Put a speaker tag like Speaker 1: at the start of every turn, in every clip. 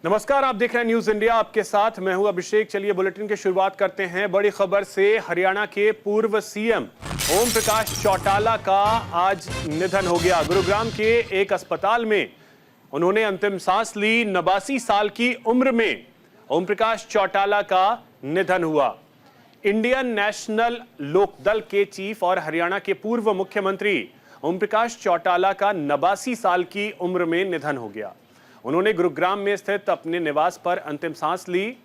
Speaker 1: नमस्कार, आप देख रहे हैं न्यूज इंडिया। आपके साथ मैं हूं अभिषेक। चलिए बुलेटिन की शुरुआत करते हैं बड़ी खबर से। हरियाणा के पूर्व सीएम ओम प्रकाश चौटाला का आज निधन हो गया। गुरुग्राम के एक अस्पताल में उन्होंने अंतिम सांस ली। 89 साल की उम्र में ओम प्रकाश चौटाला का निधन हुआ। इंडियन नेशनल लोकदल के चीफ और हरियाणा के पूर्व मुख्यमंत्री ओम प्रकाश चौटाला का 89 साल की उम्र में निधन हो गया। उन्होंने गुरुग्राम में स्थित अपने निवास पर अंतिम सांस ली।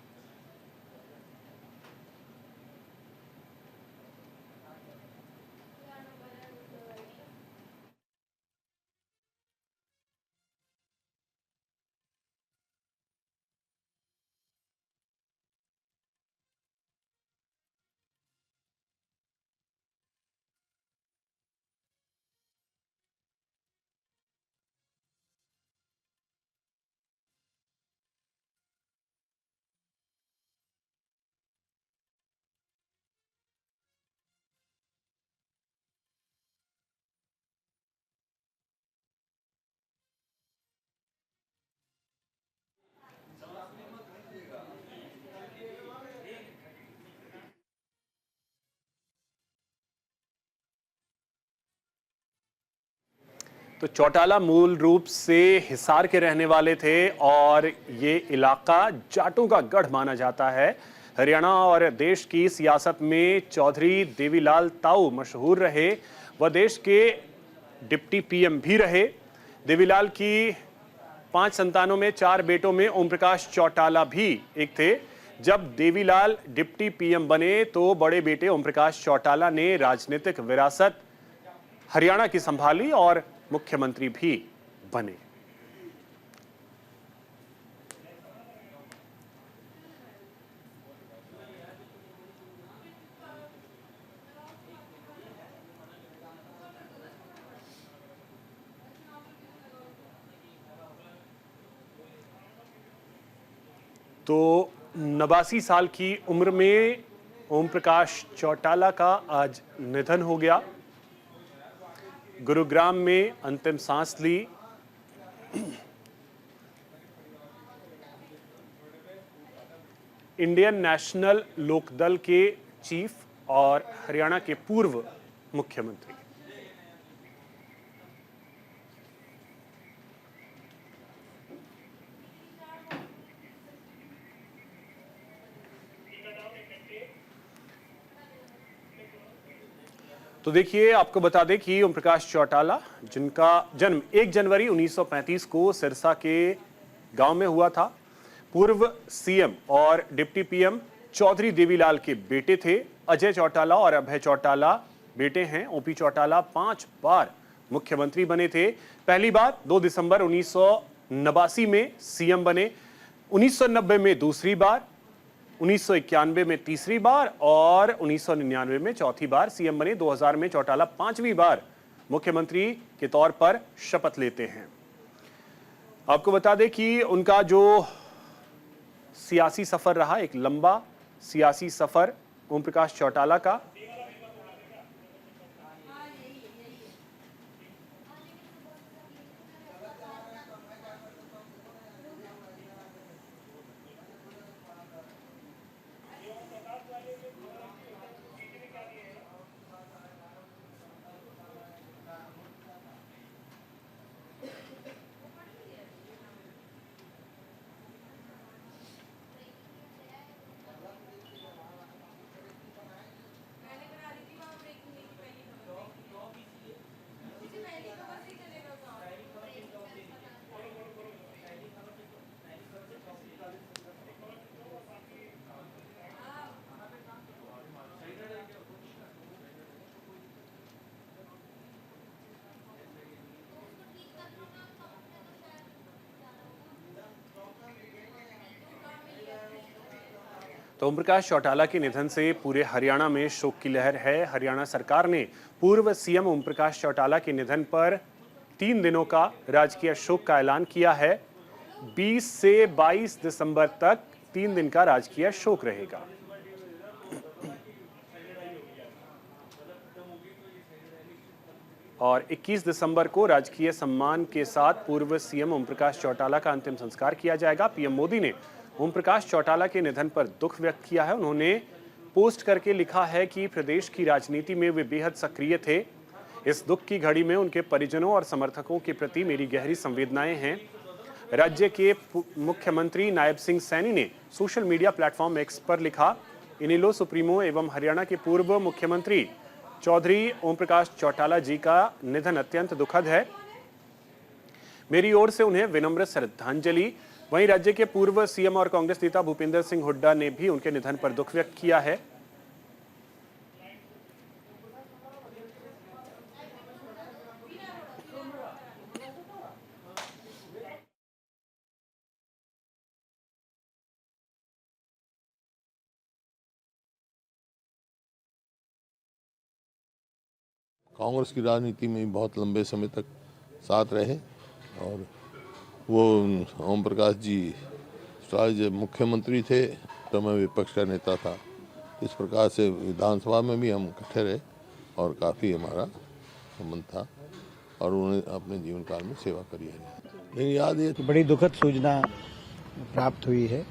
Speaker 1: तो चौटाला मूल रूप से हिसार के रहने वाले थे और ये इलाका जाटों का गढ़ माना जाता है। हरियाणा और देश की सियासत में चौधरी देवीलाल ताऊ मशहूर रहे। वह देश के डिप्टी पीएम भी रहे। देवीलाल की 5 संतानों में 4 बेटों में ओम प्रकाश चौटाला भी एक थे। जब देवीलाल डिप्टी पीएम बने तो बड़े बेटे ओम प्रकाश चौटाला ने राजनीतिक विरासत हरियाणा की संभाली और मुख्यमंत्री भी बने। तो 89 साल की उम्र में ओम प्रकाश चौटाला का आज निधन हो गया। गुरुग्राम में अंतिम सांस ली। इंडियन नेशनल लोकदल के चीफ और हरियाणा के पूर्व मुख्यमंत्री। तो देखिए, आपको बता दें कि ओम प्रकाश चौटाला, जिनका जन्म 1 जनवरी 1935 को सिरसा के गांव में हुआ था, पूर्व सीएम और डिप्टी पीएम चौधरी देवीलाल के बेटे थे। अजय चौटाला और अभय चौटाला बेटे हैं। ओपी चौटाला 5 बार मुख्यमंत्री बने थे। पहली बार 2 दिसंबर 1989 में सीएम बने, 1990 में दूसरी बार, 1991 में तीसरी बार और 1999 में चौथी बार सीएम बने। 2000 में चौटाला 5वीं बार मुख्यमंत्री के तौर पर शपथ लेते हैं। आपको बता दें कि उनका जो सियासी सफर रहा, एक लंबा सियासी सफर ओम प्रकाश चौटाला का। तो ओम प्रकाश चौटाला के निधन से पूरे हरियाणा में शोक की लहर है। हरियाणा सरकार ने पूर्व सीएम ओम प्रकाश चौटाला के निधन पर 3 दिनों का राजकीय शोक का ऐलान किया है। 20 से 22 दिसंबर तक 3 दिन का राजकीय शोक रहेगा। और 21 दिसंबर को राजकीय सम्मान के साथ पूर्व सीएम ओम प्रकाश चौटाला का अंतिम संस्कार किया जाएगा। पीएम मोदी ने ओम प्रकाश चौटाला के निधन पर दुख व्यक्त किया है। उन्होंने पोस्ट करके लिखा है कि प्रदेश की राजनीति में वे बेहद सक्रिय थे। इस दुख की घड़ी में उनके परिजनों और समर्थकों के प्रति मेरी गहरी संवेदनाएं हैं। राज्य के मुख्यमंत्री नायब सिंह सैनी ने सोशल मीडिया प्लेटफॉर्म एक्स पर लिखा, इनेलो सुप्रीमो एवं हरियाणा के पूर्व मुख्यमंत्री चौधरी ओम प्रकाश चौटाला जी का निधन अत्यंत दुखद है। मेरी ओर से उन्हें विनम्र श्रद्धांजलि। वहीं राज्य के पूर्व सीएम और कांग्रेस नेता भूपेंद्र सिंह हुड्डा ने भी उनके निधन पर दुख व्यक्त किया है।
Speaker 2: कांग्रेस की राजनीति में बहुत लंबे समय तक साथ रहे और वो ओम प्रकाश जी जब मुख्यमंत्री थे तो मैं विपक्ष का नेता था। इस प्रकार से विधानसभा में भी हम इकट्ठे रहे और काफ़ी हमारा संबंध था और उन्होंने अपने जीवन काल में सेवा करी है। मेरी याद है
Speaker 3: बड़ी दुखद सूचना प्राप्त हुई है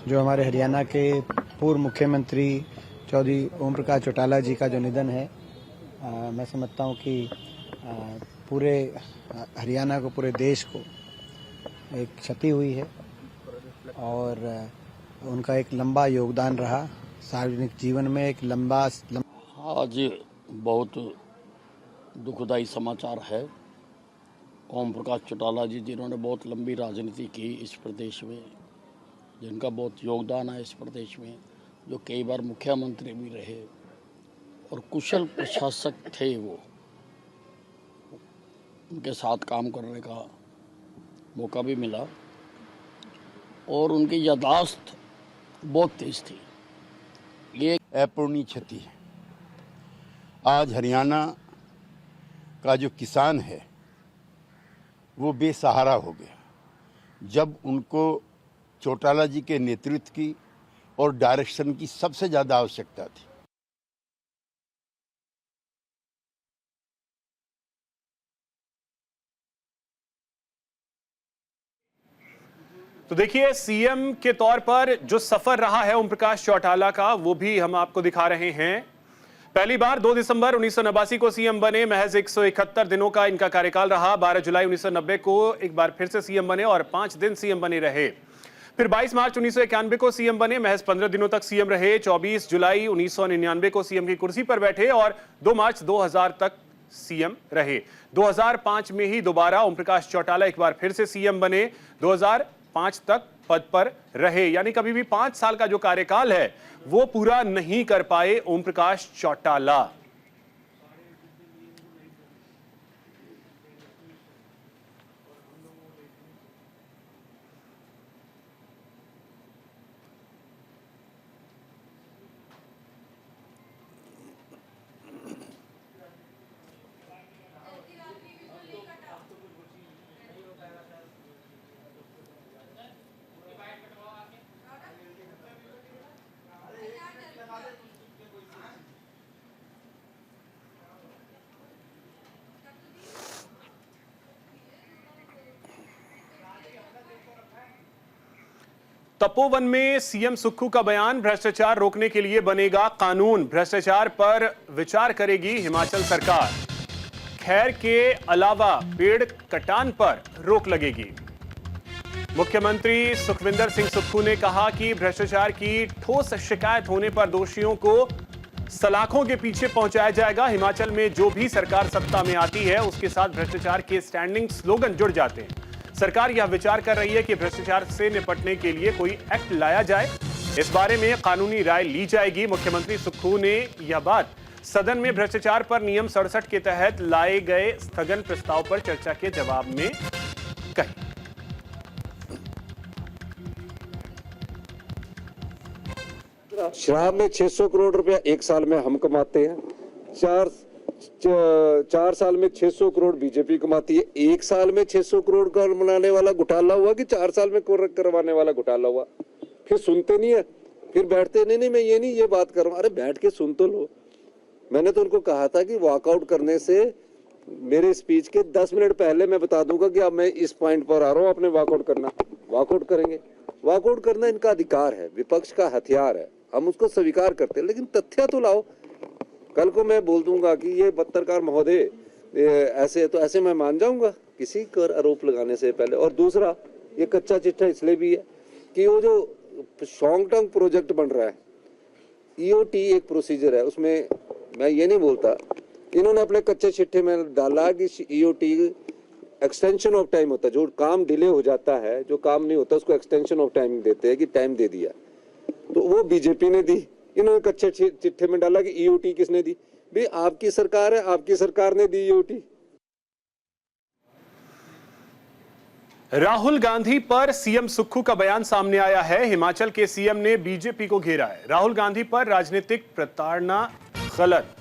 Speaker 3: जो हमारे हरियाणा के पूर्व मुख्यमंत्री चौधरी ओम प्रकाश चौटाला जी का जो निधन है। मैं समझता हूँ कि पूरे हरियाणा को, पूरे देश को एक क्षति हुई है और उनका एक लंबा योगदान रहा सार्वजनिक जीवन में। एक लंबा
Speaker 4: आज बहुत दुखदाई समाचार है। ओम प्रकाश चौटाला जी जिन्होंने बहुत लंबी राजनीति की इस प्रदेश में, जिनका बहुत योगदान है इस प्रदेश में, जो कई बार मुख्यमंत्री भी रहे और कुशल प्रशासक थे। वो उनके साथ काम करने का मौका भी मिला और उनकी याददाश्त बहुत तेज थी। ये
Speaker 5: अपूर्णीय क्षति है। आज हरियाणा का जो किसान है वो बेसहारा हो गया जब उनको चौटाला जी के नेतृत्व की और डायरेक्शन की सबसे ज़्यादा आवश्यकता थी।
Speaker 1: तो देखिए, सीएम के तौर पर जो सफर रहा है ओम प्रकाश चौटाला का, वो भी हम आपको दिखा रहे हैं। पहली बार 2 दिसंबर 1989 को सीएम बने। महज 171 दिनों का इनका कार्यकाल रहा। 12 जुलाई 1990 को एक बार फिर से सीएम बने और 5 दिन सीएम बने रहे। फिर 22 मार्च 1991 को सीएम बने, महज 15 दिनों तक सीएम रहे। 24 जुलाई 1999 को सीएम की कुर्सी पर बैठे और 2 मार्च 2000 तक सीएम रहे। 2005 में ही दोबारा ओम प्रकाश चौटाला एक बार फिर से सीएम बने। 2005 तक पद पर रहे, यानी कभी भी 5 साल का जो कार्यकाल है वो पूरा नहीं कर पाए ओम प्रकाश चौटाला। तपोवन में सीएम सुक्खू का बयान, भ्रष्टाचार रोकने के लिए बनेगा कानून। भ्रष्टाचार पर विचार करेगी हिमाचल सरकार। खैर के अलावा पेड़ कटान पर रोक लगेगी। मुख्यमंत्री सुखविंदर सिंह सुक्खू ने कहा कि भ्रष्टाचार की ठोस शिकायत होने पर दोषियों को सलाखों के पीछे पहुंचाया जाएगा। हिमाचल में जो भी सरकार सत्ता में आती है उसके साथ भ्रष्टाचार के स्टैंडिंग स्लोगन जुड़ जाते हैं। सरकार यह विचार कर रही है कि भ्रष्टाचार से निपटने के लिए कोई एक्ट लाया जाए। इस बारे में कानूनी राय ली जाएगी। मुख्यमंत्री सुक्खू ने यह बात सदन में भ्रष्टाचार पर नियम 67 के तहत लाए गए स्थगन प्रस्ताव पर चर्चा के जवाब में कही।
Speaker 6: शराब में 600 करोड़ रुपया एक साल में हम कमाते हैं, 4 साल में 600 करोड़ बीजेपी कमाती है। एक साल में 600 करोड़ का बनाने वाला घोटाला हुआ कि 4 साल में करवाने वाला घोटाला हुआ? फिर सुनते नहीं है, फिर बैठते नहीं मैं ये बात कर रहा हूँ। अरे बैठ के सुन तो लो। मैंने तो उनको कहा था कि वॉकआउट करने से मेरे स्पीच के 10 मिनट पहले मैं बता दूंगा कि अब मैं इस पॉइंट पर आ रहा हूं, आपने वॉकआउट करना, वॉकआउट करेंगे। वॉकआउट करना इनका अधिकार है, विपक्ष का हथियार है, हम उसको स्वीकार करते हैं, लेकिन तथ्य तो लाओ। कल को मैं बोल दूंगा कि ये पत्रकार महोदय ऐसे, तो ऐसे मैं मान जाऊंगा किसी पर आरोप लगाने से पहले। और दूसरा, ये कच्चा चिट्ठा इसलिए भी है कि वो जो शॉन्ग टर्म प्रोजेक्ट बन रहा है, ईओटी एक प्रोसीजर है, उसमें मैं ये नहीं बोलता, इन्होंने अपने कच्चे चिट्ठे में डाला कि ईओटी एक्सटेंशन ऑफ टाइम होता है, जो काम डिले हो जाता है, जो काम नहीं होता उसको एक्सटेंशन ऑफ टाइम देते हैं कि टाइम दे दिया, तो वो बीजेपी ने दी। इन्होंने कच्चे चिट्ठे में डाला कि ईओटी किसने दी? भाई आपकी सरकार है, आपकी सरकार ने दी ईओटी।
Speaker 1: राहुल गांधी पर सीएम सुक्खू का बयान सामने आया है। हिमाचल के सीएम ने बीजेपी को घेरा है। राहुल गांधी पर राजनीतिक प्रताड़ना गलत।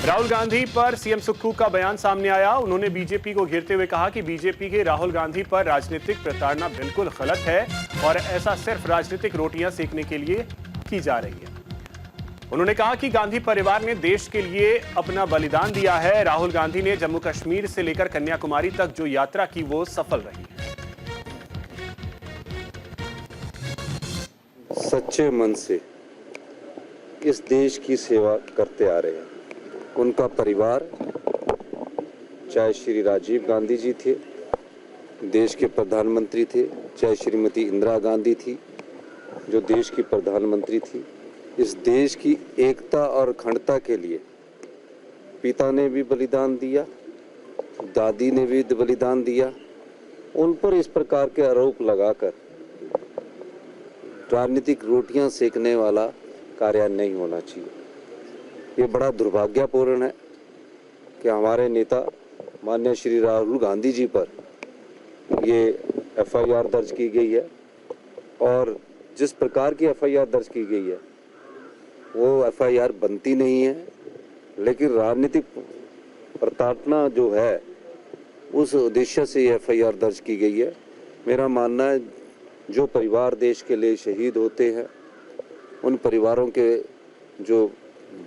Speaker 1: राहुल गांधी पर सीएम सुक्खू का बयान सामने आया। उन्होंने बीजेपी को घेरते हुए कहा कि बीजेपी के राहुल गांधी पर राजनीतिक प्रताड़ना बिल्कुल गलत है और ऐसा सिर्फ राजनीतिक रोटियां सेकने के लिए की जा रही है। उन्होंने कहा कि गांधी परिवार ने देश के लिए अपना बलिदान दिया है। राहुल गांधी ने जम्मू कश्मीर से लेकर कन्याकुमारी तक जो यात्रा की वो सफल रही है।
Speaker 6: सच्चे मन से इस देश की सेवा करते आ रहे हैं। उनका परिवार, चाहे श्री राजीव गांधी जी थे, देश के प्रधानमंत्री थे, चाहे श्रीमती इंदिरा गांधी थी जो देश की प्रधानमंत्री थी, इस देश की एकता और अखंडता के लिए पिता ने भी बलिदान दिया, दादी ने भी बलिदान दिया। उन पर इस प्रकार के आरोप लगाकर राजनीतिक रोटियां सेकने वाला कार्य नहीं होना चाहिए। ये बड़ा दुर्भाग्यपूर्ण है कि हमारे नेता माननीय श्री राहुल गांधी जी पर ये एफआईआर दर्ज की गई है, और जिस प्रकार की एफआईआर दर्ज की गई है वो एफआईआर बनती नहीं है, लेकिन राजनीतिक प्रताड़ना जो है उस उद्देश्य से ये एफआईआर दर्ज की गई है। मेरा मानना है जो परिवार देश के लिए शहीद होते हैं, उन परिवारों के जो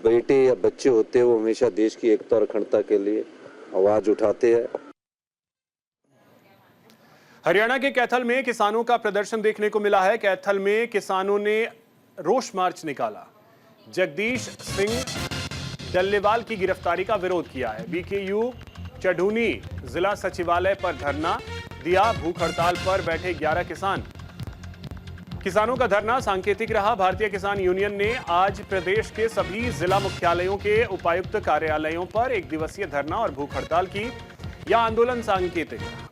Speaker 6: बेटे या बच्चे होते हैं वो हमेशा देश की एकता और अखंडता के लिए आवाज उठाते हैं।
Speaker 1: हरियाणा के कैथल में किसानों का प्रदर्शन देखने को मिला है। कैथल में किसानों ने रोष मार्च निकाला। जगदीश सिंह डल्लेवाल की गिरफ्तारी का विरोध किया है। बीकेयू चढ़ूनी जिला सचिवालय पर धरना दिया। भूख हड़ताल पर बैठे 11 किसानों का धरना सांकेतिक रहा। भारतीय किसान यूनियन ने आज प्रदेश के सभी जिला मुख्यालयों के उपायुक्त कार्यालयों पर एक दिवसीय धरना और भूख हड़ताल की। यह आंदोलन सांकेतिक रहा।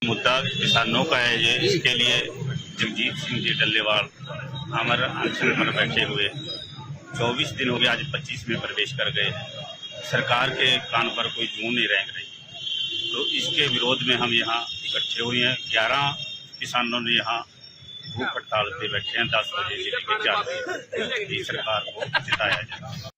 Speaker 7: मुद्दा किसानों का है ये, इसके लिए जगजीत सिंह जी डल्लेवाल अमर अनशन पर बैठे हुए 24 दिन हो गए, आज 25 में प्रवेश कर गए। सरकार के कान पर कोई जूं नहीं रेंग रही, तो इसके विरोध में हम यहाँ इकट्ठे हुए हैं। 11 किसानों ने यहाँ भूख हड़ताल पे बैठे हैं। 10 बजे से लेकर 4 बजे की सरकार को जिताया जाए।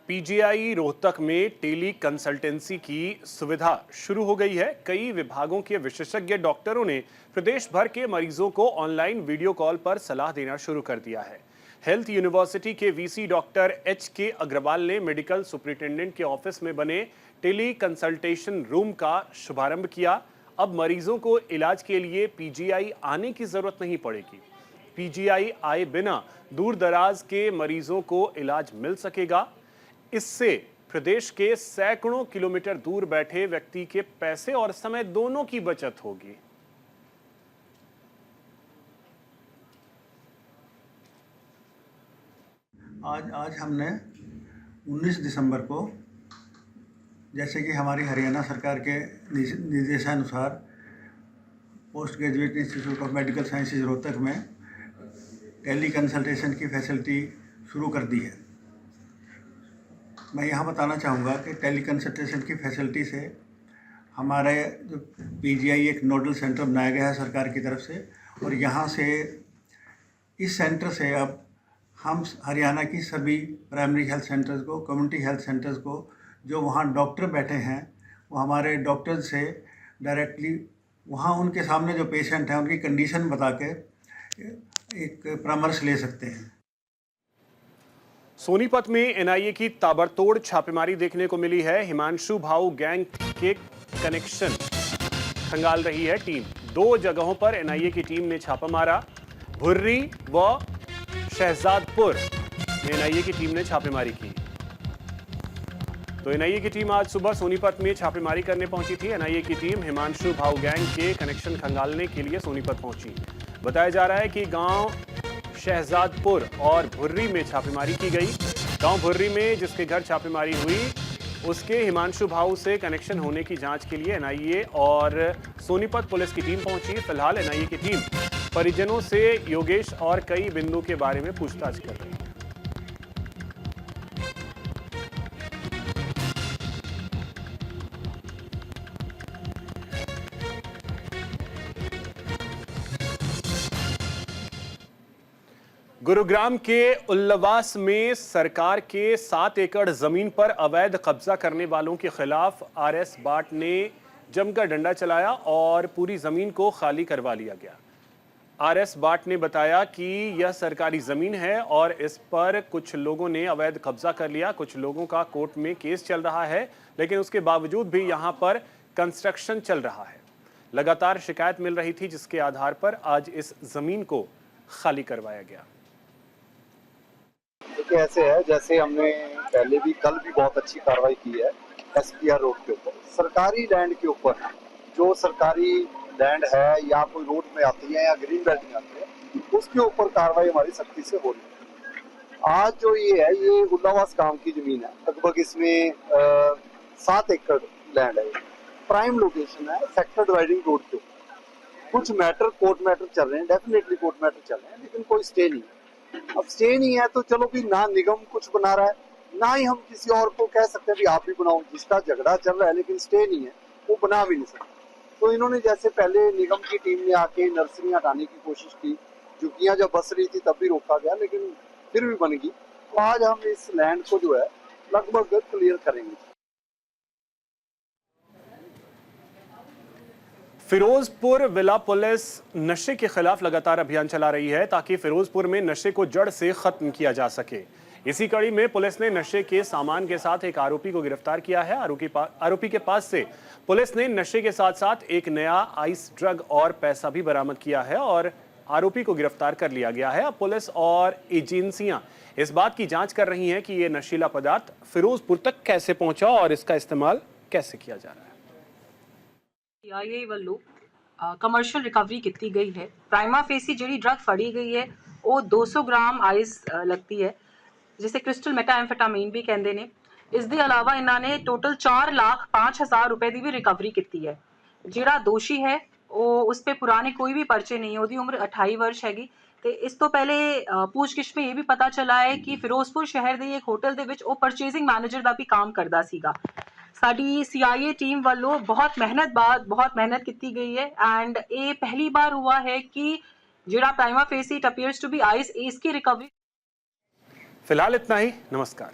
Speaker 1: पीजीआई रोहतक में टेली कंसल्टेंसी की सुविधा शुरू हो गई है। कई विभागों के विशेषज्ञ डॉक्टरों ने प्रदेश भर के मरीजों को ऑनलाइन वीडियो कॉल पर सलाह देना शुरू कर दिया है। हेल्थ यूनिवर्सिटी के वीसी डॉक्टर HK अग्रवाल ने मेडिकल सुपरिटेंडेंट के ऑफिस में बने टेली कंसल्टेशन रूम का शुभारंभ किया। अब मरीजों को इलाज के लिए पीजीआई आने की जरूरत नहीं पड़ेगी। पीजीआई आए बिना दूर दराज के मरीजों को इलाज मिल सकेगा। इससे प्रदेश के सैकड़ों किलोमीटर दूर बैठे व्यक्ति के पैसे और समय दोनों की बचत होगी।
Speaker 3: आज हमने 19 दिसंबर को, जैसे कि हमारी हरियाणा सरकार के निर्देशानुसार, post graduate institute of medical sciences Rohtak में टेली कंसल्टेशन की फैसिलिटी शुरू कर दी है। मैं यहाँ बताना चाहूँगा कि टेली कंसल्टेशन की फैसिलिटी से हमारे जो पीजीआई एक नोडल सेंटर बनाया गया है सरकार की तरफ से, और यहाँ से इस सेंटर से अब हम हरियाणा की सभी प्राइमरी हेल्थ सेंटर्स को, कम्युनिटी हेल्थ सेंटर्स को, जो वहाँ डॉक्टर बैठे हैं, वो हमारे डॉक्टर से डायरेक्टली वहाँ उनके सामने जो पेशेंट हैं उनकी कंडीशन बता के एक परामर्श ले सकते हैं।
Speaker 1: सोनीपत में एनआईए की ताबड़तोड़ छापेमारी देखने को मिली है। हिमांशु भाऊ गैंग के कनेक्शन खंगाल रही है टीम। 2 जगहों पर एनआईए की टीम ने छापा मारा। भुर्री व शहजादपुर में एनआईए की टीम ने छापेमारी की। तो एनआईए की टीम आज सुबह सोनीपत में छापेमारी करने पहुंची थी। एनआईए की टीम हिमांशु भाऊ गैंग के कनेक्शन खंगालने के लिए सोनीपत पहुंची। बताया जा रहा है कि गांव शहजादपुर और भुर्री में छापेमारी की गई। गांव भुर्री में जिसके घर छापेमारी हुई उसके हिमांशु भाऊ से कनेक्शन होने की जांच के लिए एनआईए और सोनीपत पुलिस की टीम पहुंची। फिलहाल एनआईए की टीम परिजनों से योगेश और कई बिंदु के बारे में पूछताछ कर रही है। गुरुग्राम के उल्लावास में सरकार के 7 एकड़ जमीन पर अवैध कब्जा करने वालों के खिलाफ RS बाट ने जमकर डंडा चलाया और पूरी जमीन को खाली करवा लिया गया। RS बाट ने बताया कि यह सरकारी जमीन है और इस पर कुछ लोगों ने अवैध कब्जा कर लिया। कुछ लोगों का कोर्ट में केस चल रहा है, लेकिन उसके बावजूद भी यहां पर कंस्ट्रक्शन चल रहा है। लगातार शिकायत मिल रही थी, जिसके आधार पर आज इस जमीन को खाली करवाया गया।
Speaker 8: देखिए, ऐसे है जैसे हमने पहले भी कल भी बहुत अच्छी कार्रवाई की है SPR रोड के ऊपर। सरकारी लैंड के ऊपर जो सरकारी लैंड है या कोई रोड में आती है या ग्रीन बेल्ट में आती है, उसके ऊपर कार्रवाई हमारी सख्ती से हो रही है। आज जो ये है, ये उल्लावास गांव की जमीन है। लगभग इसमें 7 एकड़ लैंड है। प्राइम लोकेशन है सेक्टर डिवाइडिंग रोड के ऊपर। कुछ मैटर कोर्ट मैटर चल रहे हैं, डेफिनेटली कोर्ट मैटर चल रहे हैं, लेकिन कोई स्टे नहीं है। अब स्टे नहीं है तो चलो भी, ना निगम कुछ बना रहा है, ना ही हम किसी और को कह सकते हैं भी आप भी बनाओ। जिसका झगड़ा चल रहा है लेकिन स्टे नहीं है, वो बना भी नहीं सकता। तो इन्होंने जैसे पहले निगम की टीम ने आके नर्सरी हटाने की कोशिश की, झुग्गियां जब बस रही थी तब भी रोका गया, लेकिन फिर भी बन गई। तो आज हम इस लैंड को जो है लगभग क्लियर करेंगे।
Speaker 1: फिरोजपुर जिला पुलिस नशे के खिलाफ लगातार अभियान चला रही है ताकि फिरोजपुर में नशे को जड़ से खत्म किया जा सके। इसी कड़ी में पुलिस ने नशे के सामान के साथ एक आरोपी को गिरफ्तार किया है। आरोपी के पास से पुलिस ने नशे के साथ साथ एक नया आइस ड्रग और पैसा भी बरामद किया है और आरोपी को गिरफ्तार कर लिया गया है। अब पुलिस और एजेंसियां इस बात की जांच कर रही हैं कि ये नशीला पदार्थ फिरोजपुर तक कैसे पहुंचा और इसका इस्तेमाल कैसे किया जा रहा है।
Speaker 9: CIA ਵੱਲੋਂ ਕਮਰਸ਼ੀਅਲ ਰਿਕਵਰੀ ਕੀਤੀ ਗਈ ਹੈ। ਪ੍ਰਾਈਮਾ ਫੇਸੀ ਜਿਹੜੀ ਡਰਗ ਫੜੀ ਗਈ ਹੈ ਉਹ 200 ਗ੍ਰਾਮ ਆਈਸ ਲੱਗਦੀ ਹੈ, ਜਿਸੇ ਕ੍ਰਿਸਟਲ ਮੈਟਾਐਮਫੈਟਾਮੀਨ ਵੀ ਕਹਿੰਦੇ ਨੇ। ਇਸ ਦੇ ਇਲਾਵਾ ਇਹਨਾਂ ਨੇ ਟੋਟਲ 4,05,000 ਰੁਪਏ ਦੀ ਵੀ ਰਿਕਵਰੀ ਕੀਤੀ ਹੈ। ਜਿਹੜਾ ਦੋਸ਼ੀ ਹੈ ਉਹ ਉਸ 'ਤੇ ਪੁਰਾਣੇ ਕੋਈ ਵੀ ਪਰਚੇ ਨਹੀਂ ਹੈ, ਉਹਦੀ ਉਮਰ 28 ਵਰਸ਼ ਹੈਗੀ। ਤੇ ਇਸ ਤੋਂ ਪਹਿਲੇ ਪੁੱਛਗਿੱਛ ਵਿੱਚ ਇਹ ਵੀ ਪਤਾ ਚੱਲਾ ਹੈ ਕਿ ਫਿਰੋਜ਼ਪੁਰ ਸ਼ਹਿਰ ਦੇ ਇੱਕ ਹੋਟਲ ਦੇ ਵਿੱਚ ਉਹ ਪਰਚੇਜ਼ਿੰਗ ਮੈਨੇਜਰ ਦਾ ਵੀ ਕੰਮ ਕਰਦਾ ਸੀਗਾ। ਸਾਡੀ CIA टीम वालों बहुत मेहनत की गई है एंड ये पहली बार हुआ है कि जिहड़ा prima facie it appears to be ice इसकी रिकवरी।
Speaker 1: फिलहाल इतना ही, नमस्कार।